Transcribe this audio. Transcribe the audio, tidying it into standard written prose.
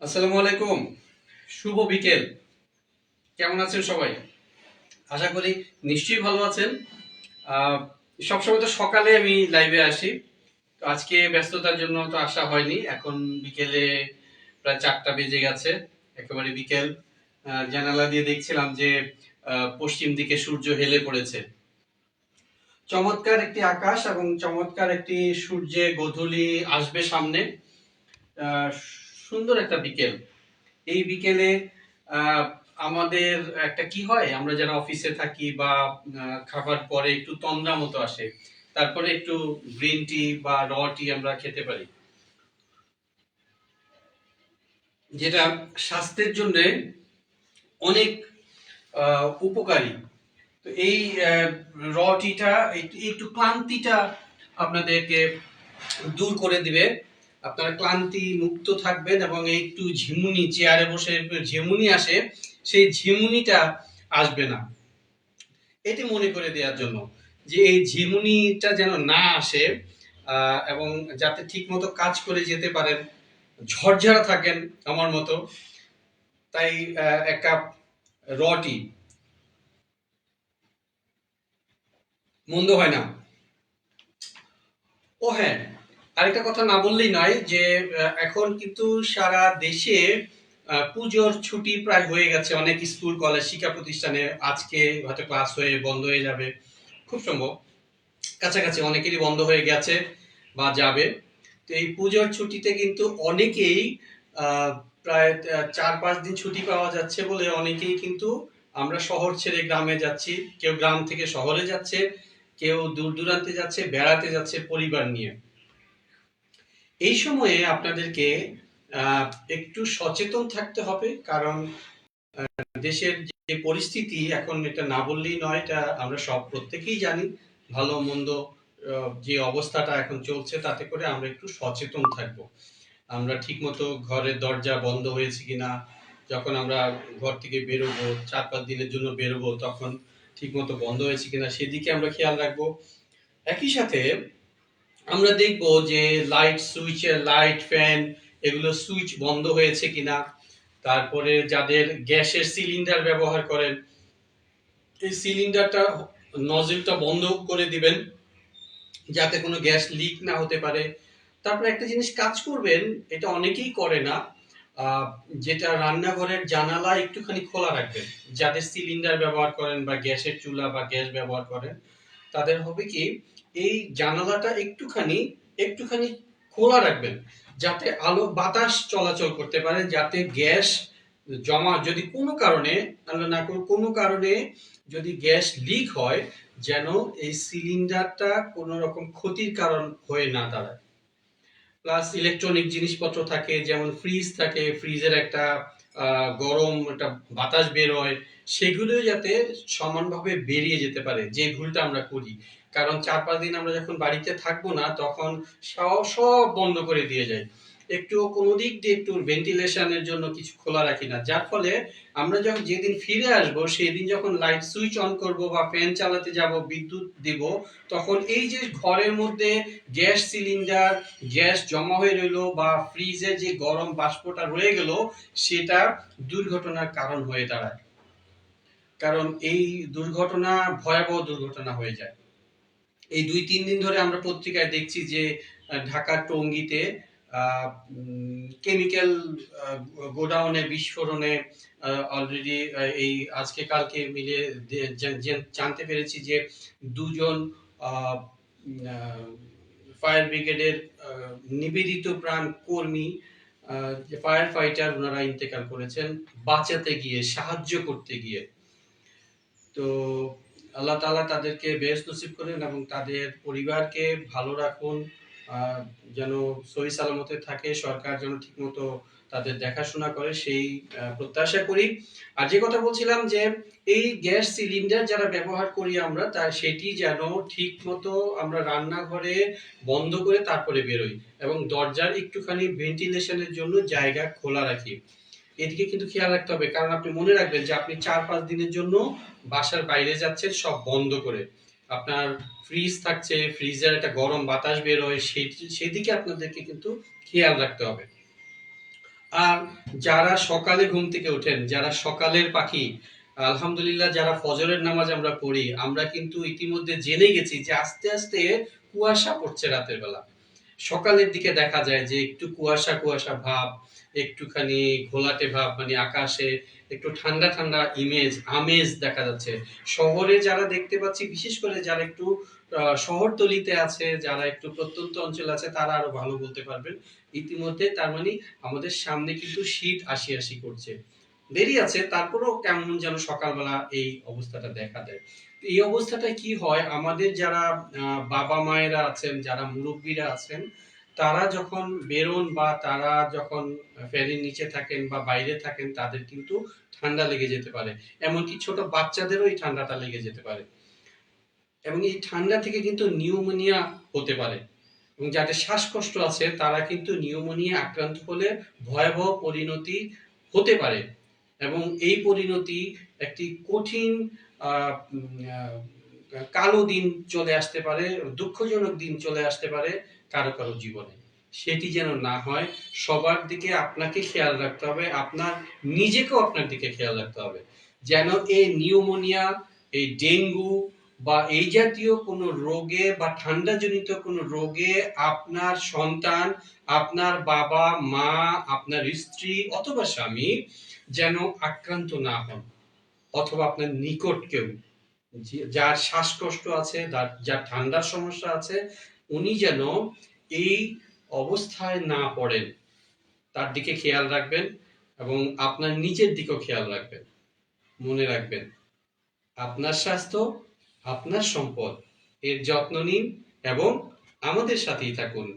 আসসালামু আলাইকুম। শুভ বিকেল। কেমন আছেন সবাই? আশা করি নিশ্চয়ই ভালো আছেন। আহ, সবসময় তো সকালে আমি লাইভে আসি। তো আজকে ব্যস্ততার জন্য তো আসা হয়নি। এখন বিকেলে প্রায় 4টা বেজে গেছে, একেবারে বিকেল। জানালা দিয়ে দেখছিলাম যে পশ্চিম দিকে সূর্য হেলে পড়েছে। চমৎকার একটি আকাশ এবং চমৎকার একটি সূর্যে গোধূলি আসবে সামনে। আহ, সুন্দর একটা বিকেল। এই বিকেলে আহ, আমাদের একটা কি হয়, আমরা যারা অফিসে থাকি বা খাবার পরে একটু তন্দ্রা মতো আসে, তারপরে একটু গ্রিন টি বা র টি আমরা খেতে পারি, যেটা স্বাস্থ্যের জন্য অনেক উপকারী। তো এই র টিটা একটু ক্লান্তিটা আপনাদেরকে দূর করে দিবে। আপনারা ক্লান্তি মুক্ত থাকবেন এবং একটু ঝিমুনি, চেয়ারে বসে ঝিমুনি আসে, সেই ঝিমুনিটা আসবে না। এটি মনে করে দেওয়ার জন্য যে এই ঝিমুনিটা যেন না আসে, এবং যাতে ঠিক মতো কাজ করে যেতে পারেন, ঝরঝরা থাকেন আমার মতো। তাই এক কাপ র টি মন্দ হয় না। ও হ্যাঁ, আরেকটা কথা না বললেই নয় যে এখন কিন্তু সারা দেশে পুজোর ছুটি প্রায় হয়ে গেছে। অনেক স্কুল কলেজ শিক্ষা প্রতিষ্ঠানে আজকে হয়তো ক্লাস হয়ে বন্ধ হয়ে যাবে, খুব সম্ভব। কাছাকাছি অনেকেরই বন্ধ হয়ে গেছে বা যাবে। তো এই পুজোর ছুটিতে কিন্তু অনেকেই আহ, প্রায় 4-5 দিন ছুটি পাওয়া যাচ্ছে বলে অনেকেই কিন্তু আমরা শহর ছেড়ে গ্রামে যাচ্ছি। কেউ গ্রাম থেকে শহরে যাচ্ছে, কেউ দূর দূরান্তে যাচ্ছে, বেড়াতে যাচ্ছে পরিবার নিয়ে। এই সময়ে আপনাদেরকে আহ, একটু সচেতন থাকতে হবে, কারণ দেশের যে পরিস্থিতি এখন, এটা না বললেই নয়, এটা আমরা সব প্রত্যেকেই জানি। ভালো মন্দ যে অবস্থাটা এখন চলছে, তাতে করে আমরা একটু সচেতন থাকব। আমরা ঠিকমতো ঘরের দরজা বন্ধ হয়েছে কিনা, যখন আমরা ঘর থেকে বেরোবো, 4-5 দিনের জন্য বেরোবো, তখন ঠিকমতো বন্ধ হয়েছে কিনা সেদিকে আমরা খেয়াল রাখবো। একই সাথে আমরা দেখব যে লাইট ফ্যান এগুলো সুইচ বন্ধ হয়েছে কিনা। তারপরে যাদের গ্যাসের সিলিন্ডার ব্যবহার করেন, এই সিলিন্ডারটা নজলটা বন্ধ করে দিবেন, যাতে কোনো গ্যাস লিক না হতে পারে। তারপরে একটা জিনিস কাজ করবেন, এটা অনেকেই করে না, আহ, যেটা রান্নাঘরের জানালা একটুখানি খোলা রাখবেন। যাদের সিলিন্ডার ব্যবহার করেন বা গ্যাসের চুলা বা গ্যাস ব্যবহার করেন, তাদের হবে কি, এই জানালাটা একটুখানি একটুখানি খোলা রাখবেন, যাতে আলো বাতাস চলাচল করতে পারে, যাতে গ্যাস জমা যদি কোনো কারণে, আল্লাহ না করুক কোনো কারণে যদি গ্যাস লিক হয়, যেন এই সিলিন্ডারটা কোনো রকম ক্ষতির কারণ হয়ে না দাঁড়ায়। প্লাস ইলেকট্রনিক জিনিসপত্র থাকে, যেমন ফ্রিজ থাকে, ফ্রিজের একটা গরম একটা বাতাস বের হয়, সেগুলো যাতে সমানভাবে বেরিয়ে যেতে পারে, যে ভুলটা আমরা করি। কারণ 4-5 দিন আমরা যখন বাড়িতে থাকবো না, তখন সব সব বন্ধ করে দিয়ে যায়, একটু কোনো দিক দিয়ে একটু ভেন্টিলেশনের জন্য কিছু খোলা রাখি না, যার ফলে আমরা যখন যেদিন ফিরে আসবো, সেই দিন যখন লাইট সুইচ অন করব বা ফ্যান চালাতে যাব, বিদ্যুৎ দিব, তখন এই যে ঘরের মধ্যে গ্যাস সিলিন্ডার, গ্যাস জমা হয়ে রইলো বা ফ্রিজে যে গরম বাষ্পটা রয়ে গেল, সেটা দুর্ঘটনার কারণ হয়ে দাঁড়ায়। কারণ এই দুর্ঘটনা ভয়াবহ দুর্ঘটনা হয়ে যায়। এই 2-3 দিন ধরে আমরা পত্রিকায় দেখছি যে ঢাকার টঙ্গীতে কেমিক্যাল গোডাউনে বিস্ফোরণে অলরেডি এই আজকে কালকে মিলে জানতে পেরেছি যে দুজন ফায়ার ব্রিগেডের নিবেদিত প্রাণ কর্মী, যে ফায়ার ফাইটার, ওনারা ইন্তেকাল করেছেন বাঁচাতে গিয়ে, সাহায্য করতে গিয়ে। তো আল্লাহ তাআলা তাদেরকে বেহেশত নসিব করেন এবং তাদের পরিবারকে ভালো রাখুন, আহ, যেন সহি সালামতে থাকে, সরকার যেন ঠিকমতো তাদের দেখাশোনা করে, সেই প্রত্যাশা করি। আর যে কথা বলছিলাম যে এই গ্যাস সিলিন্ডার যারা ব্যবহার করি আমরা, তার সেটি যেন ঠিক মতো আমরা রান্নাঘরে বন্ধ করে তারপরে বেরোই, এবং দরজার একটুখানি ভেন্টিলেশনের জন্য জায়গা খোলা রাখি। এদিকে কিন্তু খেয়াল রাখতে হবে, কারণ আপনি মনে রাখবেন যে আপনি 4-5 দিনের জন্য বাসার বাইরে যাচ্ছেন সব বন্ধ করে। আপনার ফ্রিজ থাকছে, ফ্রিজের একটা গরম বাতাস বের হয়, সেদিকে আপনাদেরকে কিন্তু খেয়াল রাখতে হবে। আর যারা সকালে ঘুম থেকে ওঠেন, যারা সকালের পাখি, আলহামদুলিল্লাহ যারা ফজরের নামাজ আমরা পড়ি, আমরা কিন্তু ইতিমধ্যে জেনে গেছি যে আস্তে আস্তে কুয়াশা পড়ছে রাতের বেলা। সকালের দিকে দেখা যায় যে একটু কুয়াশা কুয়াশা ভাব, একটুখানি ঘোলাটে ভাব, মানে আকাশে একটু ঠান্ডা ঠান্ডা আমেজ দেখা যাচ্ছে। শহরে যারা দেখতে পাচ্ছি, বিশেষ করে যারা একটু শহরতলিতে আছে, যারা একটু প্রত্যন্ত অঞ্চল আছে, তারা আরো ভালো বলতে পারবেন। ইতিমধ্যে তার মানে আমাদের সামনে কিন্তু শীত আসি আসি করছে। দেরি আছে, তারপরেও কেমন যেন সকালবেলা এই অবস্থাটা দেখা দেয়। এই অবস্থাটায় কি হয়, আমাদের যারা বাবা মায়েরা আছেন, যারা মুরব্বীরা আছেন, তারা যখন বেরোন বা তারা যখন ফ্যানের নিচে থাকেন বা বাইরে থাকেন, তাদের কিন্তু ঠান্ডা লেগে যেতে পারে। এমনকি ছোট বাচ্চাদেরও এই ঠান্ডাটা লেগে যেতে পারে, এবং এই ঠান্ডা থেকে কিন্তু নিউমোনিয়া হতে পারে। এবং যাদের শ্বাসকষ্ট আছে, তারা কিন্তু নিউমোনিয়া আক্রান্ত হলে ভয়াবহ পরিণতি হতে পারে। এবং এই পরিণতি একটি কঠিন কালো দিন চলে আসতে পারে, দুঃখজনক দিন চলে আসতে পারে কারো কারো জীবনে। সেটি যেন না হয়, সবার দিকে আপনাকে খেয়াল রাখতে হবে, আপনার নিজেকেও আপনার দিকে খেয়াল রাখতে হবে, যেন এই নিউমোনিয়া, এই ডেঙ্গু বা এই জাতীয় কোনো রোগে বা ঠান্ডাজনিত কোনো রোগে আপনার সন্তান, আপনার বাবা মা, আপনার স্ত্রী অথবা স্বামী যেন আক্রান্ত না হন, অথবা আপনার নিকট কেউ যার শ্বাসকষ্ট আছে, যার ঠান্ডার সমস্যা আছে, উনি যেন এই অবস্থায় না পড়েন। তার দিকে খেয়াল রাখবেন এবং আপনার নিজের দিকেও খেয়াল রাখবেন। মনে রাখবেন, আপনার স্বাস্থ্য আপনার সম্পদ, এর যত্ন নিন এবং আমাদের সাথেই থাকুন।